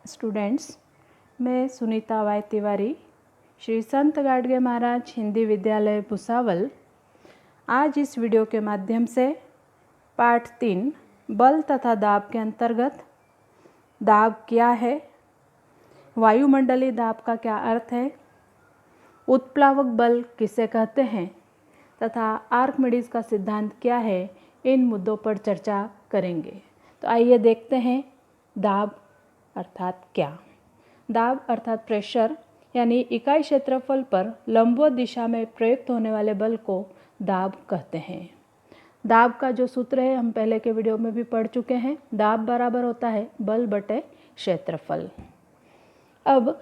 Students, मैं Sunita Y Tiwari, Shri संत गाडगे महाराज हिंदी विद्यालय भुसावल, आज इस वीडियो के माध्यम से पाठ 3 बल तथा दाब के अंतर्गत दाब क्या है, वायुमंडलीय दाब का क्या अर्थ है, उत्प्लावक बल किसे कहते हैं तथा आर्किमिडीज का सिद्धांत क्या है, इन मुद्दों पर चर्चा करेंगे। तो आइए देखते हैं दाब अर्थात क्या। दाब अर्थात प्रेशर यानी इकाई क्षेत्रफल पर लंबवत दिशा में प्रयुक्त होने वाले बल को दाब कहते हैं। दाब का जो सूत्र है हम पहले के वीडियो में भी पढ़ चुके हैं। दाब बराबर होता है बल बटे क्षेत्रफल। अब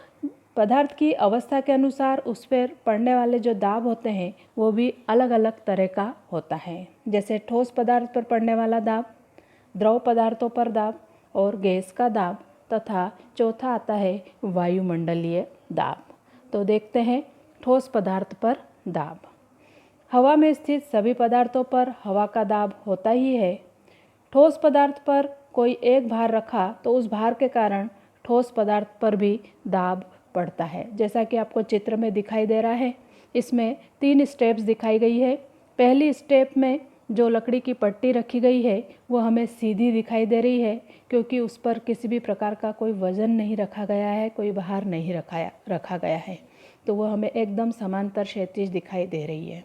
पदार्थ की अवस्था के अनुसार उस पर पड़ने वाले जो दाब होते हैं वो भी अलग अलग तरह का होता है। जैसे ठोस पदार्थ पर पड़ने वाला दाब, द्रव पदार्थों पर दाब और गैस का दाब, तथा चौथा आता है वायुमंडलीय दाब। तो देखते हैं ठोस पदार्थ पर दाब। हवा में स्थित सभी पदार्थों पर हवा का दाब होता ही है। ठोस पदार्थ पर कोई एक भार रखा तो उस भार के कारण ठोस पदार्थ पर भी दाब पड़ता है। जैसा कि आपको चित्र में दिखाई दे रहा है, इसमें 3 स्टेप्स दिखाई गई है। पहली स्टेप में जो लकड़ी की पट्टी रखी गई है वो हमें सीधी दिखाई दे रही है, क्योंकि उस पर किसी भी प्रकार का कोई वज़न नहीं रखा गया है, कोई भार नहीं रखा गया है, तो वो हमें एकदम समांतर क्षैतिज दिखाई दे रही है।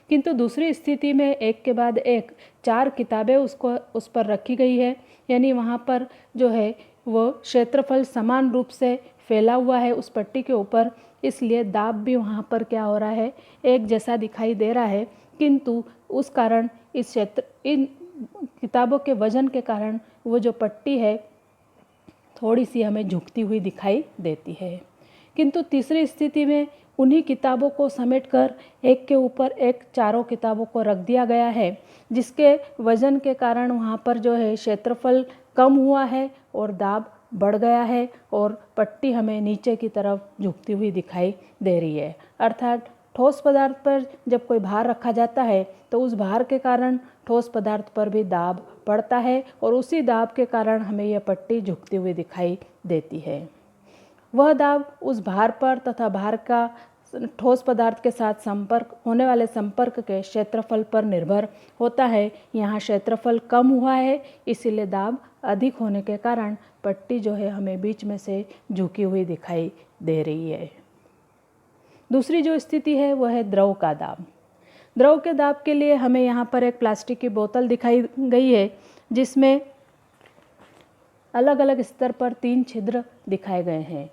किंतु दूसरी स्थिति में एक के बाद एक 4 किताबें उस पर रखी गई है, यानी वहाँ पर जो है वो क्षेत्रफल समान रूप से फैला हुआ है उस पट्टी के ऊपर, इसलिए दाब भी वहाँ पर क्या हो रहा है, एक जैसा दिखाई दे रहा है। किंतु उस कारण इन किताबों के वजन के कारण वो जो पट्टी है थोड़ी सी हमें झुकती हुई दिखाई देती है। किंतु तीसरी स्थिति में उन्हीं किताबों को समेटकर एक के ऊपर एक चारों किताबों को रख दिया गया है, जिसके वजन के कारण वहाँ पर जो है क्षेत्रफल कम हुआ है और दाब बढ़ गया है और पट्टी हमें नीचे की तरफ झुकती हुई दिखाई दे रही है। अर्थात ठोस पदार्थ पर जब कोई भार रखा जाता है तो उस भार के कारण ठोस पदार्थ पर भी दाब पड़ता है और उसी दाब के कारण हमें यह पट्टी झुकती हुई दिखाई देती है। वह दाब उस भार पर तथा भार का ठोस पदार्थ के साथ होने वाले संपर्क के क्षेत्रफल पर निर्भर होता है। यहाँ क्षेत्रफल कम हुआ है, इसीलिए दाब अधिक होने के कारण पट्टी जो है हमें बीच में से झुकी हुई दिखाई दे रही है। दूसरी जो स्थिति है वह है द्रव का दाब। द्रव के दाब के लिए हमें यहाँ पर एक प्लास्टिक की बोतल दिखाई गई है, जिसमें अलग अलग स्तर पर 3 छिद्र दिखाए गए हैं।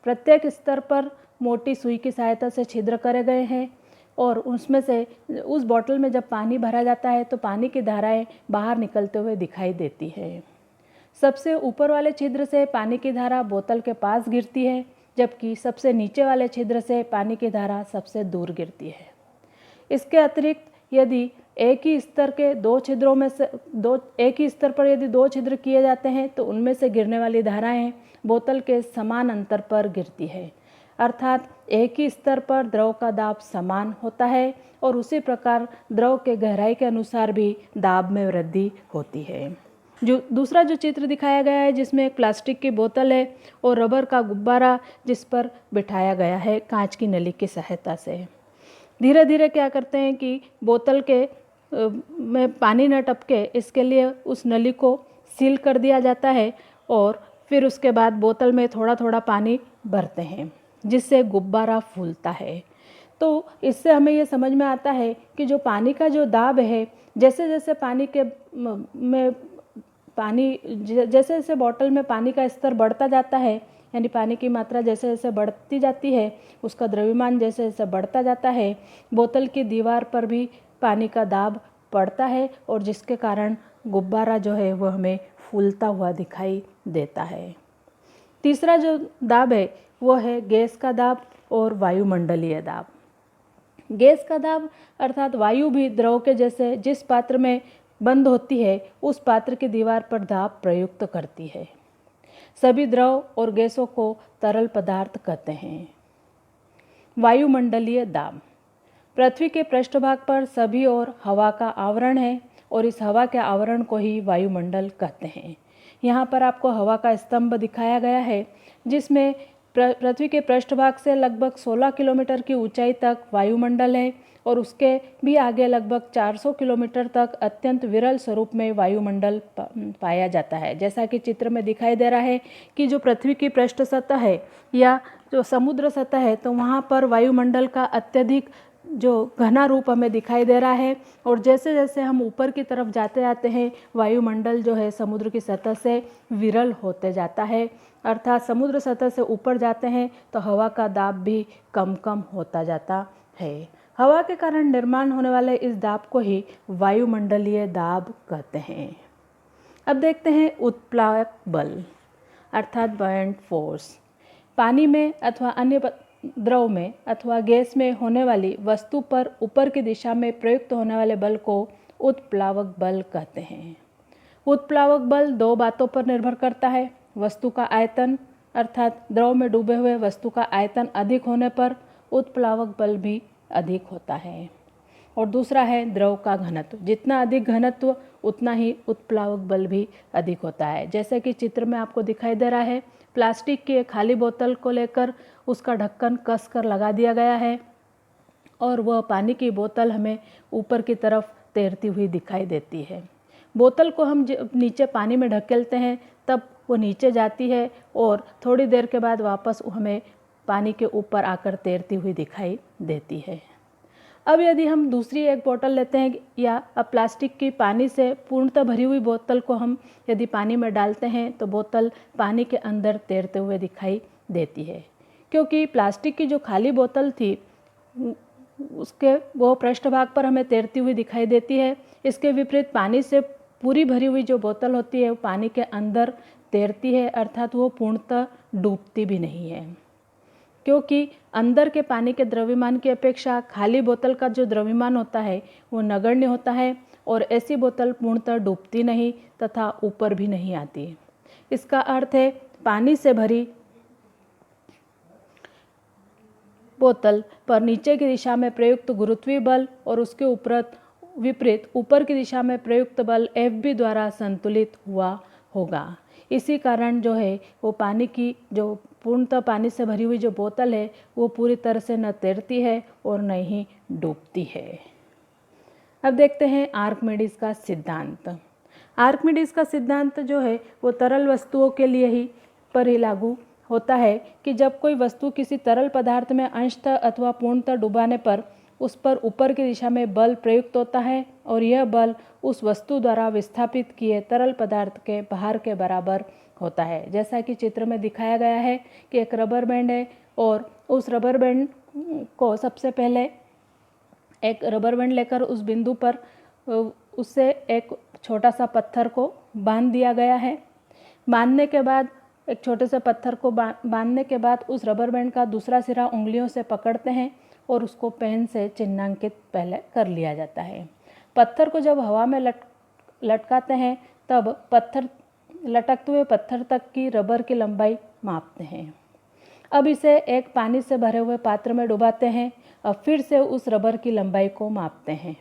प्रत्येक स्तर पर मोटी सुई की सहायता से छिद्र करे गए हैं और उसमें से उस बोतल में जब पानी भरा जाता है तो पानी की धाराएं बाहर निकलते हुए दिखाई देती है। सबसे ऊपर वाले छिद्र से पानी की धारा बोतल के पास गिरती है, जबकि सबसे नीचे वाले छिद्र से पानी की धारा सबसे दूर गिरती है। इसके अतिरिक्त यदि एक ही स्तर के 2 छिद्रों में से एक ही स्तर पर यदि 2 छिद्र किए जाते हैं तो उनमें से गिरने वाली धाराएं बोतल के समान अंतर पर गिरती है। अर्थात एक ही स्तर पर द्रव का दाब समान होता है और उसी प्रकार द्रव के गहराई के अनुसार भी दाब में वृद्धि होती है। जो दूसरा जो चित्र दिखाया गया है, जिसमें एक प्लास्टिक की बोतल है और रबर का गुब्बारा जिस पर बिठाया गया है कांच की नली की सहायता से। धीरे धीरे क्या करते हैं कि बोतल के में पानी न टपके इसके लिए उस नली को सील कर दिया जाता है और फिर उसके बाद बोतल में थोड़ा थोड़ा पानी भरते हैं, जिससे गुब्बारा फूलता है। तो इससे हमें ये समझ में आता है कि जो पानी का जो दाब है, जैसे जैसे जैसे जैसे बोतल में पानी का स्तर बढ़ता जाता है, यानी पानी की मात्रा जैसे जैसे बढ़ती जाती है, उसका द्रव्यमान जैसे जैसे बढ़ता जाता है, बोतल की दीवार पर भी पानी का दाब पड़ता है और जिसके कारण गुब्बारा जो है वह हमें फूलता हुआ दिखाई देता है। तीसरा जो दाब है वो है गैस का दाब और वायुमंडलीय दाब। गैस का दाब अर्थात वायु भी द्रव के जैसे जिस पात्र में बंद होती है उस पात्र की दीवार पर दाब प्रयुक्त करती है। सभी द्रव और गैसों को तरल पदार्थ कहते हैं। वायुमंडलीय दाब पृथ्वी के पृष्ठभाग पर सभी ओर हवा का आवरण है और इस हवा के आवरण को ही वायुमंडल कहते हैं। यहाँ पर आपको हवा का स्तंभ दिखाया गया है, जिसमें पृथ्वी के पृष्ठभाग से लगभग 16 किलोमीटर की ऊंचाई तक वायुमंडल है और उसके भी आगे लगभग 400 किलोमीटर तक अत्यंत विरल स्वरूप में वायुमंडल पाया जाता है। जैसा कि चित्र में दिखाई दे रहा है कि जो पृथ्वी की पृष्ठ सतह है या जो समुद्र सतह है, तो वहाँ पर वायुमंडल का अत्यधिक जो घना रूप हमें दिखाई दे रहा है। और जैसे जैसे हम ऊपर की तरफ जाते जाते हैं, वायुमंडल जो है समुद्र की सतह से विरल होते जाता है, अर्थात समुद्र सतह से ऊपर जाते हैं तो हवा का दाब भी कम कम होता जाता है। हवा के कारण निर्माण होने वाले इस दाब को ही वायुमंडलीय दाब कहते हैं। अब देखते हैं उत्प्लावक बल अर्थात बॉयंट फोर्स। पानी में अथवा अन्य द्रव में अथवा गैस में होने वाली वस्तु पर ऊपर की दिशा में प्रयुक्त होने वाले बल को उत्प्लावक बल कहते हैं। उत्प्लावक बल दो बातों पर निर्भर करता है। वस्तु का आयतन अर्थात द्रव में डूबे हुए वस्तु का आयतन अधिक होने पर उत्प्लावक बल भी अधिक होता है। और दूसरा है द्रव का घनत्व। जितना अधिक घनत्व उतना ही उत्प्लावक बल भी अधिक होता है। जैसे कि चित्र में आपको दिखाई दे रहा है, प्लास्टिक की एक खाली बोतल को लेकर उसका ढक्कन कस कर लगा दिया गया है और वह पानी की बोतल हमें ऊपर की तरफ तैरती हुई दिखाई देती है। बोतल को हम नीचे पानी में ढकेलते हैं तब वो नीचे जाती है और थोड़ी देर के बाद वापस हमें पानी के ऊपर आकर तैरती हुई दिखाई देती है। अब यदि हम दूसरी एक बोतल लेते हैं या अब प्लास्टिक की पानी से पूर्णतः भरी हुई बोतल को हम यदि पानी में डालते हैं तो बोतल पानी के अंदर तैरते हुए दिखाई देती है, क्योंकि प्लास्टिक की जो खाली बोतल थी उसके वो पृष्ठभाग पर हमें तैरती हुई दिखाई देती है। इसके विपरीत पानी से पूरी भरी हुई जो बोतल होती है वो पानी के अंदर तैरती है, अर्थात वो पूर्णतः डूबती भी नहीं है, क्योंकि अंदर के पानी के द्रव्यमान की अपेक्षा खाली बोतल का जो द्रव्यमान होता है वो नगण्य होता है और ऐसी बोतल पूर्णतः डूबती नहीं तथा ऊपर भी नहीं आती। इसका अर्थ है पानी से भरी बोतल पर नीचे की दिशा में प्रयुक्त गुरुत्वीय बल और उसके विपरीत ऊपर की दिशा में प्रयुक्त बल Fb द्वारा संतुलित हुआ होगा। इसी कारण जो है वो पानी की जो पूर्णतः पानी से भरी हुई जो बोतल है वो पूरी तरह से न तैरती है और न ही डूबती है। अब देखते हैं आर्किमिडीज का सिद्धांत। आर्किमिडीज का सिद्धांत जो है वो तरल वस्तुओं के लिए ही पर ही लागू होता है कि जब कोई वस्तु किसी तरल पदार्थ में अंशतः अथवा पूर्णतः डुबाने पर उस पर ऊपर की दिशा में बल प्रयुक्त होता है और यह बल उस वस्तु द्वारा विस्थापित किए तरल पदार्थ के भार के बराबर होता है। जैसा कि चित्र में दिखाया गया है कि एक रबर बैंड है और उस रबर बैंड को सबसे पहले एक रबर बैंड लेकर उस बिंदु पर उससे एक छोटा सा पत्थर को बांध दिया गया है। बांधने के बाद एक छोटे से पत्थर को बांधने के बाद उस रबर बैंड का दूसरा सिरा उंगलियों से पकड़ते हैं और उसको पेन से चिन्हांकित पहले कर लिया जाता है। पत्थर को जब हवा में लटकाते हैं तब लटकते हुए पत्थर तक की रबर की लंबाई मापते हैं। अब इसे एक पानी से भरे हुए पात्र में डुबाते हैं और फिर से उस रबर की लंबाई को मापते हैं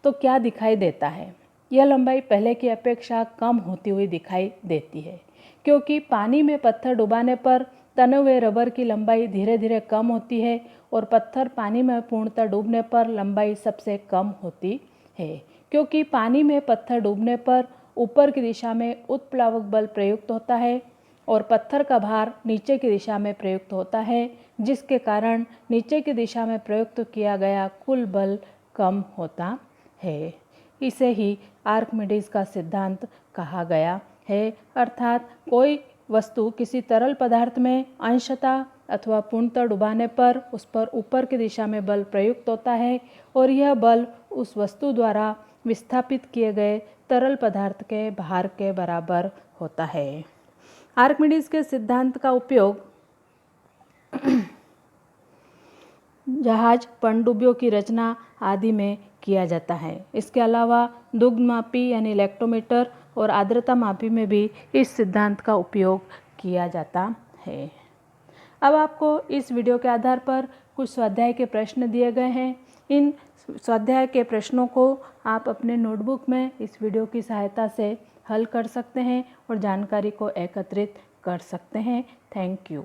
तो क्या दिखाई देता है? यह लंबाई पहले की अपेक्षा कम होती हुई दिखाई देती है, क्योंकि पानी में पत्थर डुबाने पर तने हुए रबर की लंबाई धीरे धीरे कम होती है और पत्थर पानी में पूर्णतः डूबने पर लंबाई सबसे कम होती है, क्योंकि पानी में पत्थर डूबने पर ऊपर की दिशा में उत्प्लावक बल प्रयुक्त होता है और पत्थर का भार नीचे की दिशा में प्रयुक्त होता है, जिसके कारण नीचे की दिशा में प्रयुक्त किया गया कुल बल कम होता है। इसे ही आर्किमिडीज का सिद्धांत कहा गया है, अर्थात कोई वस्तु किसी तरल पदार्थ में अंशतः अथवा पूर्णतः डुबाने पर उस पर ऊपर की दिशा में बल प्रयुक्त होता है और यह बल उस वस्तु द्वारा विस्थापित किए गए तरल पदार्थ के भार के बराबर होता है। आर्किमिडीज के सिद्धांत का उपयोग जहाज पनडुब्बियों की रचना आदि में किया जाता है। इसके अलावा दुग्धमापी यानी लैक्टोमीटर और आर्द्रता मापी में भी इस सिद्धांत का उपयोग किया जाता है। अब आपको इस वीडियो के आधार पर कुछ स्वाध्याय के प्रश्न दिए गए हैं। इन स्वाध्याय के प्रश्नों को आप अपने नोटबुक में इस वीडियो की सहायता से हल कर सकते हैं और जानकारी को एकत्रित कर सकते हैं। Thank you.